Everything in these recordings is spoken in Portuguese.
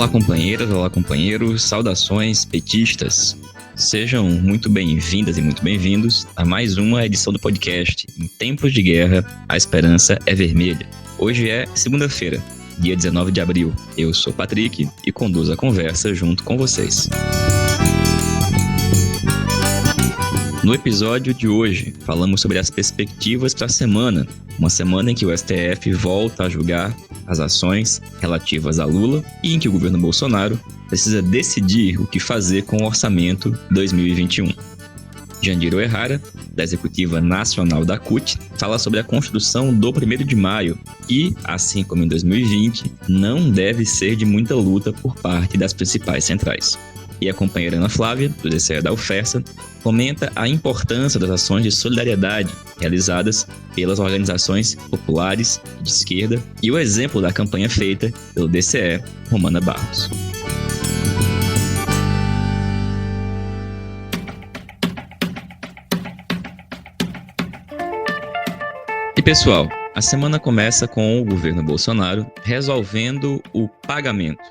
Olá companheiras, olá companheiros, saudações petistas. Sejam muito bem-vindas e muito bem-vindos a mais uma edição do podcast Em Tempos de Guerra, a Esperança é Vermelha. Hoje é segunda-feira, dia 19 de abril. Eu sou Patrick e conduzo a conversa junto com vocês. No episódio de hoje, falamos sobre as perspectivas para a semana, uma semana em que o STF volta a julgar as ações relativas a Lula e em que o governo Bolsonaro precisa decidir o que fazer com o orçamento 2021. Jandira Oehara, da Executiva Nacional da CUT, fala sobre a construção do 1º de maio e, assim como em 2020, não deve ser de muita luta por parte das principais centrais. E a companheira Ana Flávia, do DCE da UFESA, comenta a importância das ações de solidariedade realizadas pelas organizações populares de esquerda e o exemplo da campanha feita pelo DCE, Romana Barros. E pessoal, a semana começa com o governo Bolsonaro resolvendo o pagamento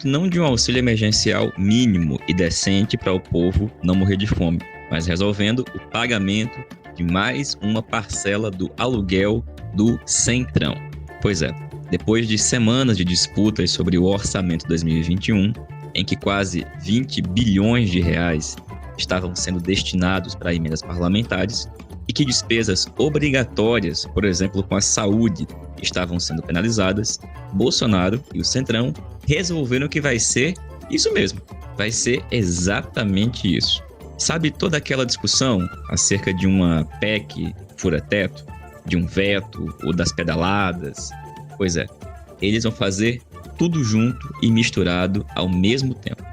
não de um auxílio emergencial mínimo e decente para o povo não morrer de fome, mas resolvendo o pagamento de mais uma parcela do aluguel do Centrão. Pois é, depois de semanas de disputas sobre o orçamento 2021, em que quase 20 bilhões de reais estavam sendo destinados para emendas parlamentares e que despesas obrigatórias, por exemplo, com a saúde, estavam sendo penalizadas, Bolsonaro e o Centrão resolveram que vai ser isso mesmo, vai ser exatamente isso. Sabe toda aquela discussão acerca de uma PEC fura-teto, de um veto ou das pedaladas? Pois é, eles vão fazer tudo junto e misturado ao mesmo tempo.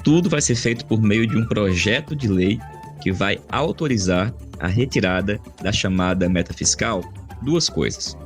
Tudo vai ser feito por meio de um projeto de lei que vai autorizar a retirada da chamada meta fiscal. Duas coisas.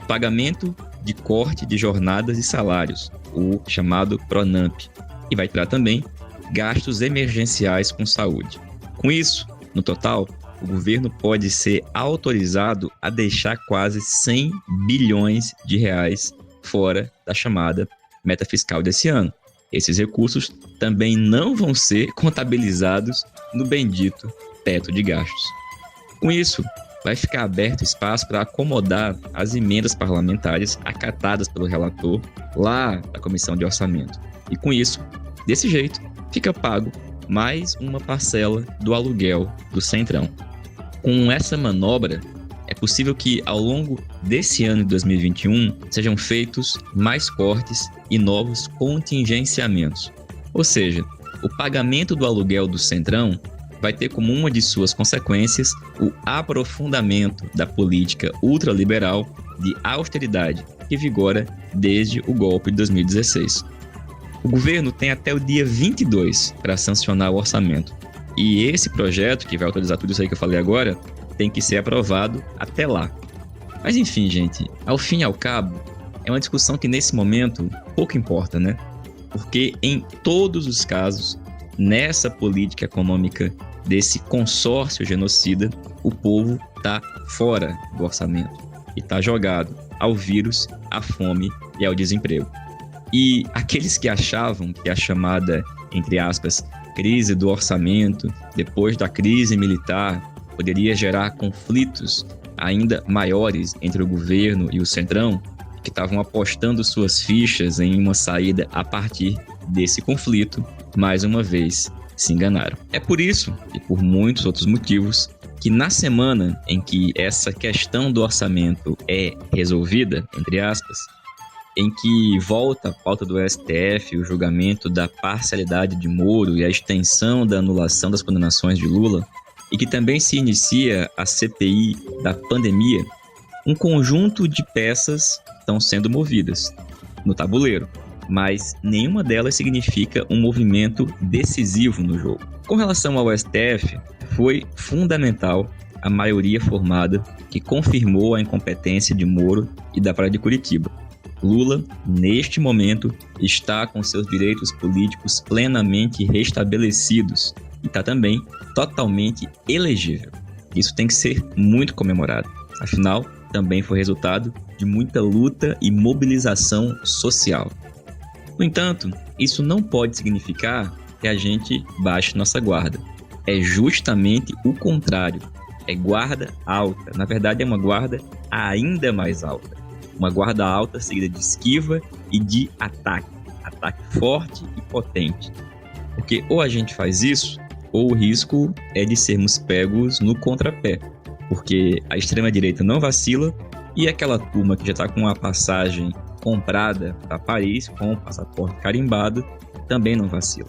Pagamento de corte de jornadas e salários, o chamado PRONAMP, e vai tirar também gastos emergenciais com saúde. Com isso, no total, o governo pode ser autorizado a deixar quase 100 bilhões de reais fora da chamada meta fiscal desse ano. Esses recursos também não vão ser contabilizados no bendito teto de gastos. Com isso, vai ficar aberto espaço para acomodar as emendas parlamentares acatadas pelo relator lá da Comissão de Orçamento. E com isso, desse jeito, fica pago mais uma parcela do aluguel do Centrão. Com essa manobra, é possível que ao longo desse ano de 2021 sejam feitos mais cortes e novos contingenciamentos. Ou seja, o pagamento do aluguel do Centrão vai ter como uma de suas consequências o aprofundamento da política ultraliberal de austeridade que vigora desde o golpe de 2016. O governo tem até o dia 22 para sancionar o orçamento. E esse projeto, que vai autorizar tudo isso aí que eu falei agora, tem que ser aprovado até lá. Mas enfim, gente, ao fim e ao cabo, é uma discussão que nesse momento pouco importa, né? Porque em todos os casos, nessa política econômica desse consórcio genocida, o povo está fora do orçamento e está jogado ao vírus, à fome e ao desemprego. E aqueles que achavam que a chamada, entre aspas, crise do orçamento, depois da crise militar, poderia gerar conflitos ainda maiores entre o governo e o Centrão, que estavam apostando suas fichas em uma saída a partir desse conflito, mais uma vez se enganaram. É por isso, e por muitos outros motivos, que na semana em que essa questão do orçamento é resolvida, entre aspas, em que volta a pauta do STF o julgamento da parcialidade de Moro e a extensão da anulação das condenações de Lula, e que também se inicia a CPI da pandemia, um conjunto de peças estão sendo movidas no tabuleiro, mas nenhuma delas significa um movimento decisivo no jogo. Com relação ao STF, foi fundamental a maioria formada que confirmou a incompetência de Moro e da Praia de Curitiba. Lula, neste momento, está com seus direitos políticos plenamente restabelecidos e está também totalmente elegível. Isso tem que ser muito comemorado. Afinal, também foi resultado de muita luta e mobilização social. No entanto, isso não pode significar que a gente baixe nossa guarda. É justamente o contrário. É guarda alta. Na verdade, é uma guarda ainda mais alta. Uma guarda alta seguida de esquiva e de ataque. Ataque forte e potente. Porque ou a gente faz isso, ou o risco é de sermos pegos no contrapé. Porque a extrema-direita não vacila e aquela turma que já está com a passagem comprada para Paris, com o passaporte carimbado, também não vacila.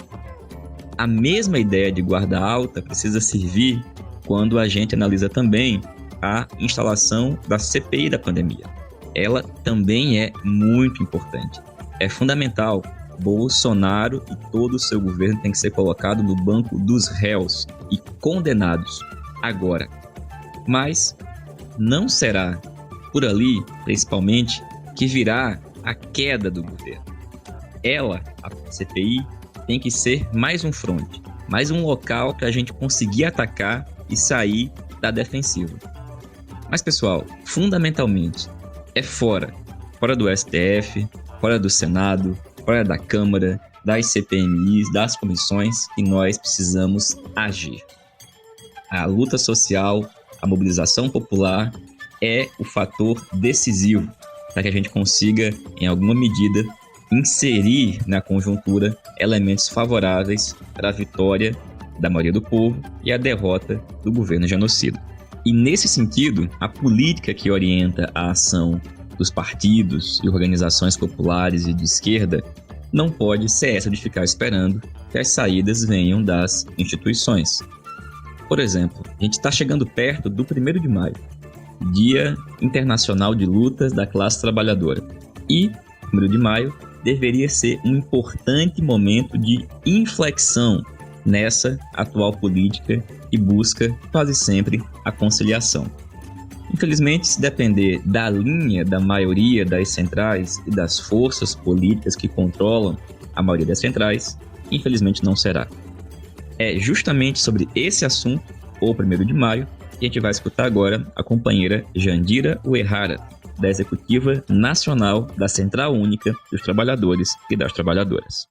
A mesma ideia de guarda alta precisa servir quando a gente analisa também a instalação da CPI da pandemia. Ela também é muito importante. É fundamental. Bolsonaro e todo o seu governo tem que ser colocado no banco dos réus e condenados agora. Mas não será por ali, principalmente, que virá a queda do governo. Ela, a CPI, tem que ser mais um fronte, mais um local para a gente conseguir atacar e sair da defensiva. Mas, pessoal, fundamentalmente, é fora do STF, fora do Senado, fora da Câmara, das CPMIs, das comissões, que nós precisamos agir. A luta social, a mobilização popular é o fator decisivo para que a gente consiga, em alguma medida, inserir na conjuntura elementos favoráveis para a vitória da maioria do povo e a derrota do governo genocida. E nesse sentido, a política que orienta a ação dos partidos e organizações populares e de esquerda não pode ser essa de ficar esperando que as saídas venham das instituições. Por exemplo, a gente está chegando perto do 1º de maio, Dia Internacional de Lutas da Classe Trabalhadora. E 1º de maio deveria ser um importante momento de inflexão nessa atual política que busca quase sempre a conciliação. Infelizmente, se depender da linha da maioria das centrais e das forças políticas que controlam a maioria das centrais, infelizmente não será. É justamente sobre esse assunto, o 1º de maio, que a gente vai escutar agora a companheira Jandira Uehara, da Executiva Nacional da Central Única dos Trabalhadores e das Trabalhadoras.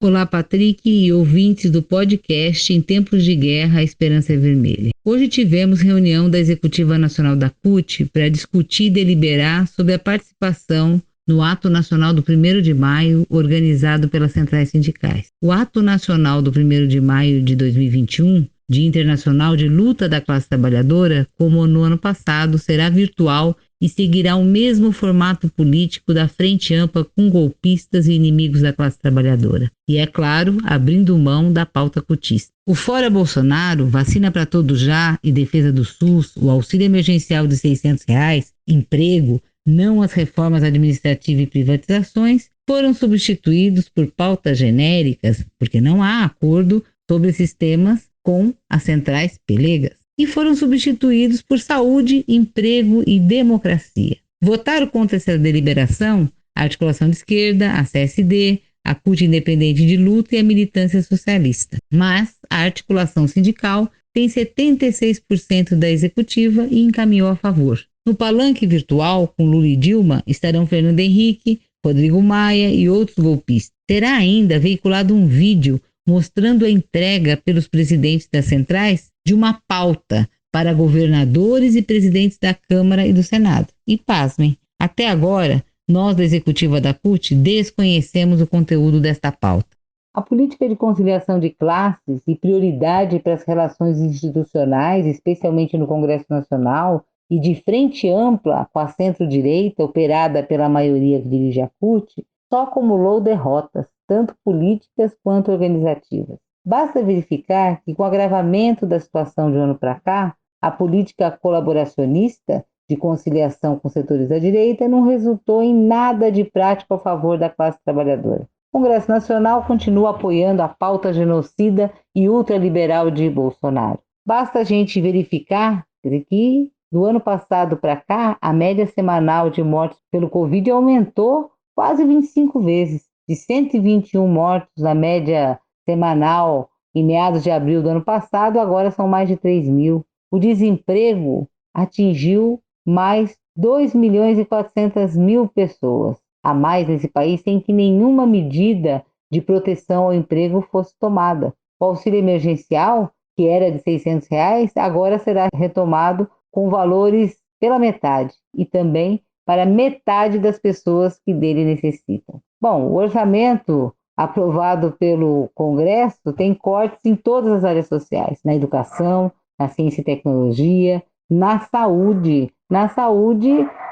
Olá, Patrick e ouvintes do podcast Em Tempos de Guerra, a Esperança é Vermelha. Hoje tivemos reunião da Executiva Nacional da CUT para discutir e deliberar sobre a participação no Ato Nacional do 1º de Maio, organizado pelas centrais sindicais. O Ato Nacional do 1º de Maio de 2021, Dia Internacional de Luta da Classe Trabalhadora, como no ano passado, será virtual e seguirá o mesmo formato político da Frente Ampla com golpistas e inimigos da classe trabalhadora. E, é claro, abrindo mão da pauta cutista. O Fora Bolsonaro, vacina para todos já e defesa do SUS, o auxílio emergencial de R$600, emprego, não as reformas administrativas e privatizações, foram substituídos por pautas genéricas, porque não há acordo sobre esses temas com as centrais pelegas. E foram substituídos por saúde, emprego e democracia. Votaram contra essa deliberação a Articulação de Esquerda, a CSD, a CUT Independente de Luta e a Militância Socialista. Mas a articulação sindical tem 76% da executiva e encaminhou a favor. No palanque virtual, com Lula e Dilma, estarão Fernando Henrique, Rodrigo Maia e outros golpistas. Será ainda veiculado um vídeo mostrando a entrega pelos presidentes das centrais de uma pauta para governadores e presidentes da Câmara e do Senado. E pasmem, até agora, nós da executiva da CUT desconhecemos o conteúdo desta pauta. A política de conciliação de classes e prioridade para as relações institucionais, especialmente no Congresso Nacional, e de frente ampla com a centro-direita, operada pela maioria que dirige a CUT, só acumulou derrotas, tanto políticas quanto organizativas. Basta verificar que, com o agravamento da situação de um ano para cá, a política colaboracionista de conciliação com setores da direita não resultou em nada de prático a favor da classe trabalhadora. O Congresso Nacional continua apoiando a pauta genocida e ultraliberal de Bolsonaro. Basta a gente verificar que, do ano passado para cá, a média semanal de mortes pelo Covid aumentou quase 25 vezes. De 121 mortos na média semanal em meados de abril do ano passado, agora são mais de 3 mil. O desemprego atingiu mais 2.400.000 pessoas. a mais nesse país sem que nenhuma medida de proteção ao emprego fosse tomada. O auxílio emergencial, que era de R$ 600, agora será retomado com valores pela metade e também para metade das pessoas que dele necessitam. Bom, o orçamento aprovado pelo Congresso tem cortes em todas as áreas sociais, na educação, na ciência e tecnologia, na saúde. Na saúde,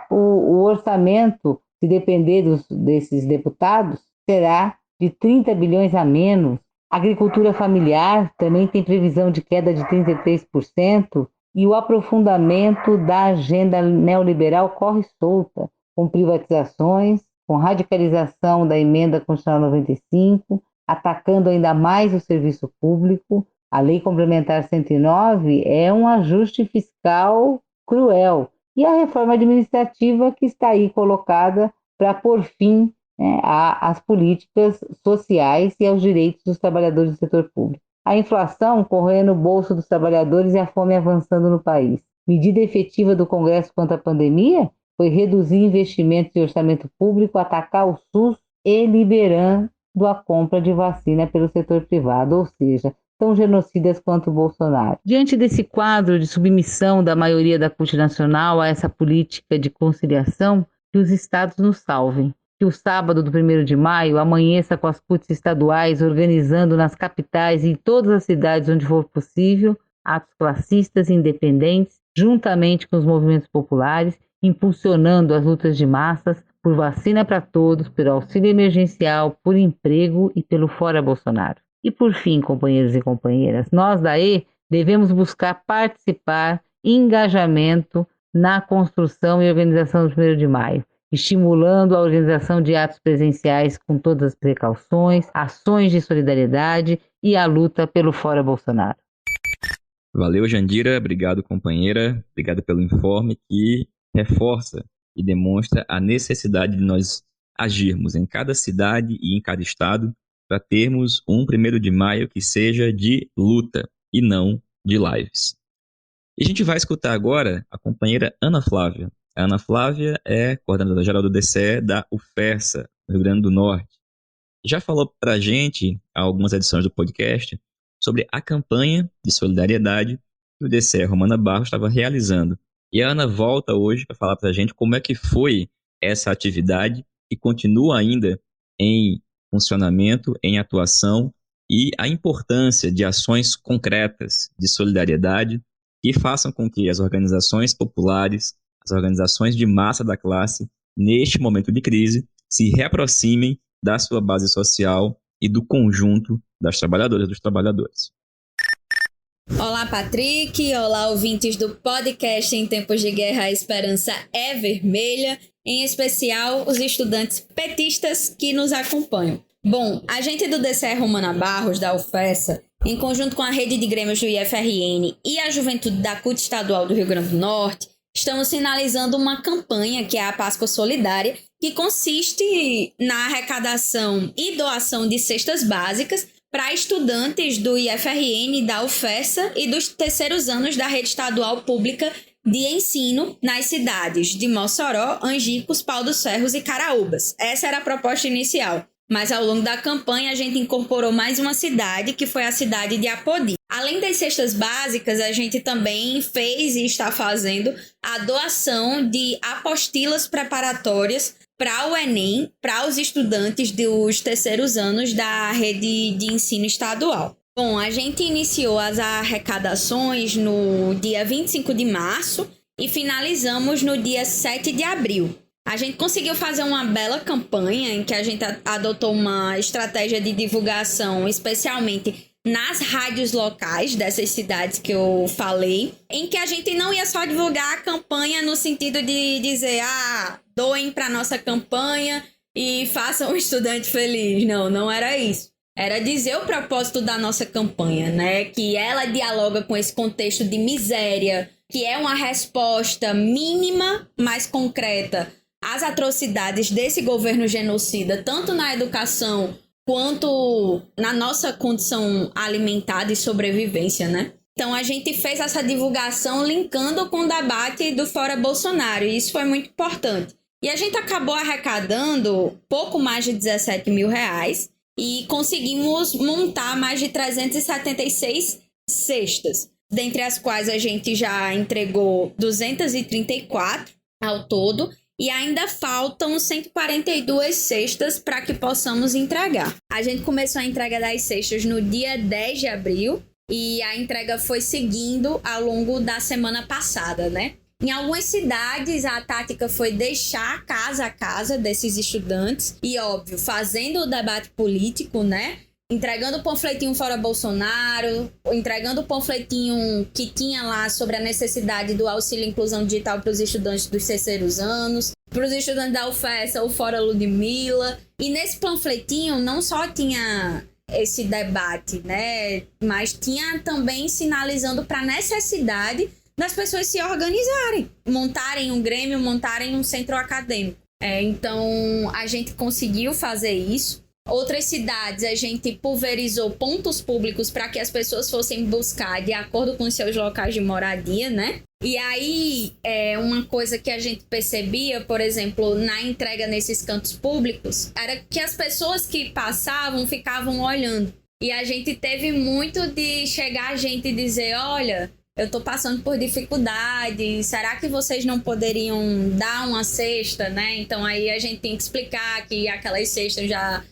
o orçamento, se depender desses deputados, será de 30 bilhões a menos. A agricultura familiar também tem previsão de queda de 33%, e o aprofundamento da agenda neoliberal corre solta, com privatizações, com radicalização da emenda constitucional 95, atacando ainda mais o serviço público. A Lei Complementar 109 é um ajuste fiscal cruel. E a reforma administrativa que está aí colocada para pôr fim, né, às políticas sociais e aos direitos dos trabalhadores do setor público. A inflação corroendo o bolso dos trabalhadores e a fome avançando no país. Medida efetiva do Congresso contra a pandemia foi reduzir investimentos em orçamento público, atacar o SUS e liberando a compra de vacina pelo setor privado, ou seja, tão genocidas quanto o Bolsonaro. Diante desse quadro de submissão da maioria da CUT nacional a essa política de conciliação, que os estados nos salvem. Que o sábado do 1º de maio amanheça com as CUTs estaduais organizando nas capitais e em todas as cidades onde for possível atos classistas e independentes, juntamente com os movimentos populares, impulsionando as lutas de massas por vacina para todos, pelo auxílio emergencial, por emprego e pelo fora Bolsonaro. E por fim, companheiros e companheiras, nós da E devemos buscar participar, engajamento na construção e organização do 1º de maio, estimulando a organização de atos presenciais com todas as precauções, ações de solidariedade e a luta pelo fora Bolsonaro. Valeu, Jandira. Obrigado, companheira. Obrigado pelo informe que reforça e demonstra a necessidade de nós agirmos em cada cidade e em cada estado para termos um 1º de maio que seja de luta e não de lives. E a gente vai escutar agora a companheira Ana Flávia. A Ana Flávia é coordenadora-geral do DCE da UFESA, no Rio Grande do Norte. Já falou para a gente, há algumas edições do podcast, sobre a campanha de solidariedade que o DCE Romana Barros estava realizando. E a Ana volta hoje para falar para a gente como é que foi essa atividade e continua ainda em funcionamento, em atuação, e a importância de ações concretas de solidariedade que façam com que as organizações populares, as organizações de massa da classe, neste momento de crise, se reaproximem da sua base social e do conjunto das trabalhadoras e dos trabalhadores. Olá, Patrick. Olá, ouvintes do podcast Em Tempos de Guerra, a Esperança é Vermelha, em especial os estudantes petistas que nos acompanham. Bom, a gente do DCE Romana Barros, da UFESA, em conjunto com a rede de grêmios do IFRN e a juventude da CUT Estadual do Rio Grande do Norte, estamos finalizando uma campanha que é a Páscoa Solidária, que consiste na arrecadação e doação de cestas básicas para estudantes do IFRN, da UFESA e dos terceiros anos da rede estadual pública de ensino nas cidades de Mossoró, Angicos, Pau dos Ferros e Caraúbas. Essa era a proposta inicial. Mas ao longo da campanha a gente incorporou mais uma cidade, que foi a cidade de Apodi. Além das cestas básicas, a gente também fez e está fazendo a doação de apostilas preparatórias para o Enem, para os estudantes dos terceiros anos da rede de ensino estadual. Bom, a gente iniciou as arrecadações no dia 25 de março e finalizamos no dia 7 de abril. A gente conseguiu fazer uma bela campanha em que a gente adotou uma estratégia de divulgação, especialmente nas rádios locais dessas cidades que eu falei, em que a gente não ia só divulgar a campanha no sentido de dizer, doem para nossa campanha e façam o estudante feliz. Não era isso. Era dizer o propósito da nossa campanha, né? Que ela dialoga com esse contexto de miséria, que é uma resposta mínima, mas concreta às atrocidades desse governo genocida, tanto na educação quanto na nossa condição alimentar e sobrevivência, né? Então a gente fez essa divulgação linkando com o debate do Fora Bolsonaro, e isso foi muito importante. E a gente acabou arrecadando pouco mais de R$17 mil e conseguimos montar mais de 376 cestas, dentre as quais a gente já entregou 234 ao todo, e ainda faltam 142 cestas para que possamos entregar. A gente começou a entrega das cestas no dia 10 de abril e a entrega foi seguindo ao longo da semana passada, né? Em algumas cidades, a tática foi deixar casa a casa desses estudantes e, óbvio, fazendo o debate político, né? Entregando o panfletinho Fora Bolsonaro, entregando o panfletinho que tinha lá sobre a necessidade do auxílio e inclusão digital para os estudantes dos terceiros anos, para os estudantes da UFESA, o Fora Ludmilla. E nesse panfletinho não só tinha esse debate, né? Mas tinha também sinalizando para a necessidade das pessoas se organizarem, montarem um grêmio, montarem um centro acadêmico. Então, a gente conseguiu fazer isso. Outras cidades, a gente pulverizou pontos públicos para que as pessoas fossem buscar de acordo com os seus locais de moradia, né? E aí, uma coisa que a gente percebia, por exemplo, na entrega nesses cantos públicos, era que as pessoas que passavam ficavam olhando. E a gente teve muito de chegar a gente e dizer, olha, eu tô passando por dificuldade, será que vocês não poderiam dar uma cesta, né? Então aí a gente tem que explicar que aquelas cestas já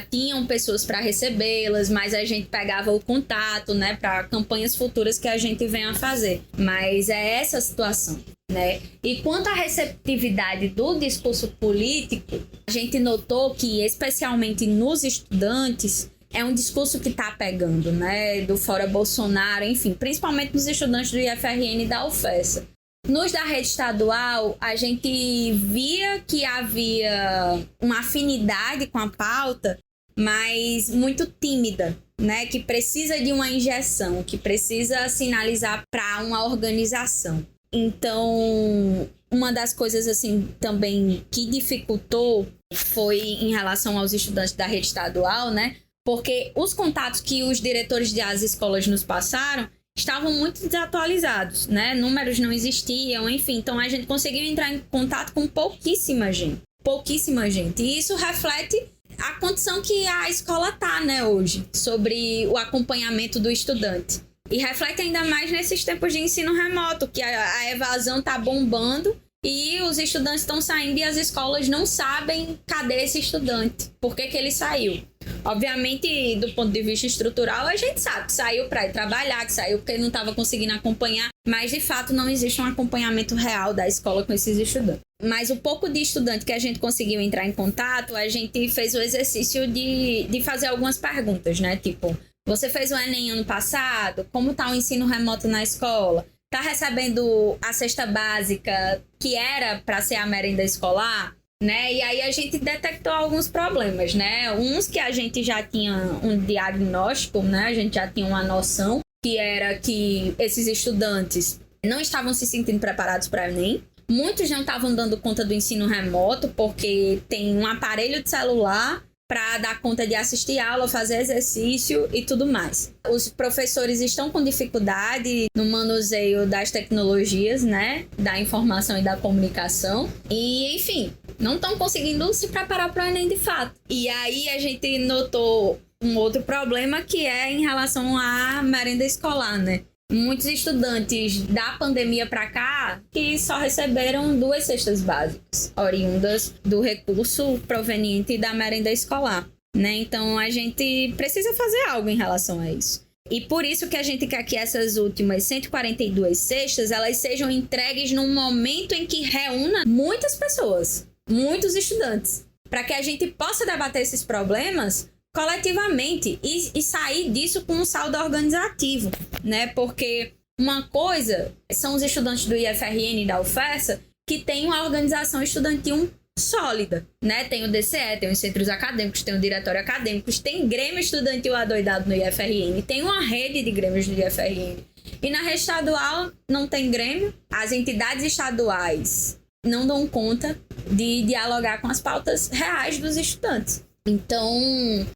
tinham pessoas para recebê-las, mas a gente pegava o contato, né, para campanhas futuras que a gente venha a fazer. Mas é essa a situação, né? E quanto à receptividade do discurso político, a gente notou que, especialmente nos estudantes, é um discurso que está pegando, né? Do Fora Bolsonaro, enfim, principalmente nos estudantes do IFRN e da UFESA. Nos da rede estadual, a gente via que havia uma afinidade com a pauta, mas muito tímida, né? Que precisa de uma injeção, que precisa sinalizar para uma organização. Então, uma das coisas assim também que dificultou foi em relação aos estudantes da rede estadual, né? Porque os contatos que os diretores das escolas nos passaram estavam muito desatualizados, né? Números não existiam, enfim. Então, a gente conseguiu entrar em contato com pouquíssima gente. Pouquíssima gente. E isso reflete a condição que a escola está, né, hoje, sobre o acompanhamento do estudante. E reflete ainda mais nesses tempos de ensino remoto, que a evasão está bombando e os estudantes estão saindo e as escolas não sabem cadê esse estudante, por que ele saiu. Obviamente, do ponto de vista estrutural, a gente sabe que saiu para ir trabalhar, que saiu porque não estava conseguindo acompanhar, mas de fato não existe um acompanhamento real da escola com esses estudantes. Mas o pouco de estudante que a gente conseguiu entrar em contato, a gente fez o exercício de fazer algumas perguntas, né? Tipo, você fez o Enem ano passado? Como está o ensino remoto na escola? Está recebendo a cesta básica que era para ser a merenda escolar? Né? E aí a gente detectou alguns problemas, né? Uns que a gente já tinha um diagnóstico, né? A gente já tinha uma noção, que era que esses estudantes não estavam se sentindo preparados para o Enem. Muitos não estavam dando conta do ensino remoto porque tem um aparelho de celular para dar conta de assistir aula, fazer exercício e tudo mais. Os professores estão com dificuldade no manuseio das tecnologias, né? Da informação e da comunicação. E, enfim, não estão conseguindo se preparar para o Enem de fato. E aí a gente notou um outro problema que é em relação à merenda escolar, né? Muitos estudantes da pandemia para cá que só receberam 2 cestas básicas, oriundas do recurso proveniente da merenda escolar, né? Então a gente precisa fazer algo em relação a isso. E por isso que a gente quer que essas últimas 142 cestas, elas sejam entregues num momento em que reúna muitas pessoas, muitos estudantes, para que a gente possa debater esses problemas coletivamente e sair disso com um saldo organizativo, né? Porque uma coisa são os estudantes do IFRN e da UFESA que têm uma organização estudantil sólida, né? Tem o DCE, tem os centros acadêmicos, tem o diretório acadêmico, tem grêmio estudantil adoidado no IFRN, tem uma rede de grêmios do IFRN. E na rede estadual não tem grêmio, as entidades estaduais não dão conta de dialogar com as pautas reais dos estudantes. Então,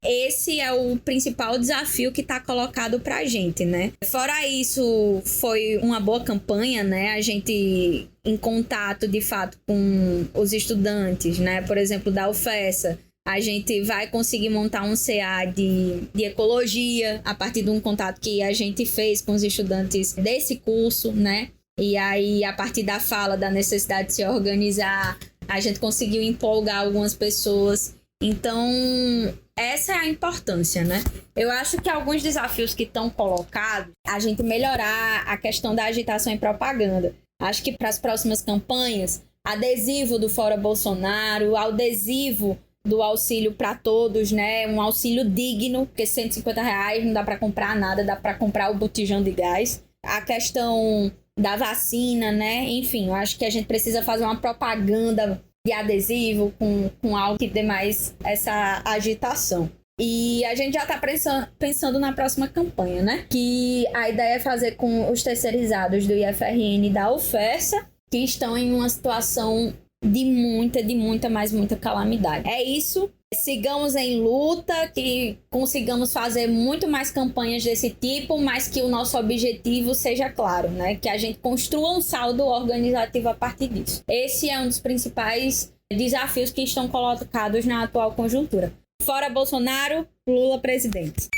esse é o principal desafio que está colocado para a gente, né? Fora isso, foi uma boa campanha, né? A gente em contato, de fato, com os estudantes, né? Por exemplo, da UFESA, a gente vai conseguir montar um CA de ecologia a partir de um contato que a gente fez com os estudantes desse curso, né? E aí, a partir da fala da necessidade de se organizar, a gente conseguiu empolgar algumas pessoas. Então, essa é a importância, né? Eu acho que alguns desafios que estão colocados, a gente melhorar a questão da agitação e propaganda. Acho que para as próximas campanhas, adesivo do Fora Bolsonaro, adesivo do auxílio para todos, né? Um auxílio digno, porque R$150 não dá para comprar nada, dá para comprar o botijão de gás. A questão da vacina, né? Enfim, eu acho que a gente precisa fazer uma propaganda de adesivo com algo que dê mais essa agitação. E a gente já está pensando na próxima campanha, né? Que a ideia é fazer com os terceirizados do IFRN e da UFESA, que estão em uma situação de muita calamidade. É isso. Sigamos em luta, que consigamos fazer muito mais campanhas desse tipo, mas que o nosso objetivo seja claro, né? Que a gente construa um saldo organizativo a partir disso. Esse é um dos principais desafios que estão colocados na atual conjuntura. Fora Bolsonaro, Lula presidente.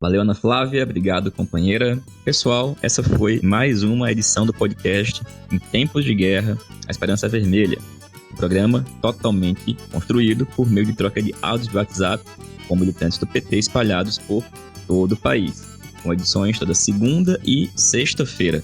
Valeu, Ana Flávia. Obrigado, companheira. Pessoal, essa foi mais uma edição do podcast Em Tempos de Guerra, a Esperança Vermelha. Programa totalmente construído por meio de troca de áudios de WhatsApp com militantes do PT espalhados por todo o país, com edições toda segunda e sexta-feira.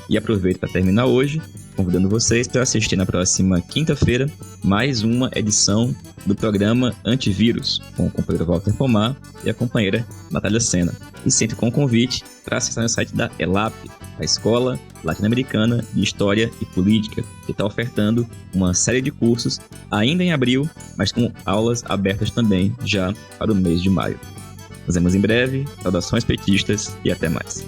E aproveito para terminar hoje, convidando vocês para assistir na próxima quinta-feira mais uma edição do programa Antivírus, com o companheiro Walter Pomar e a companheira Natália Sena. E sempre com o convite para acessar o site da ELAP, a Escola Latino-Americana de História e Política, que está ofertando uma série de cursos ainda em abril, mas com aulas abertas também já para o mês de maio. Nos vemos em breve, saudações petistas e até mais.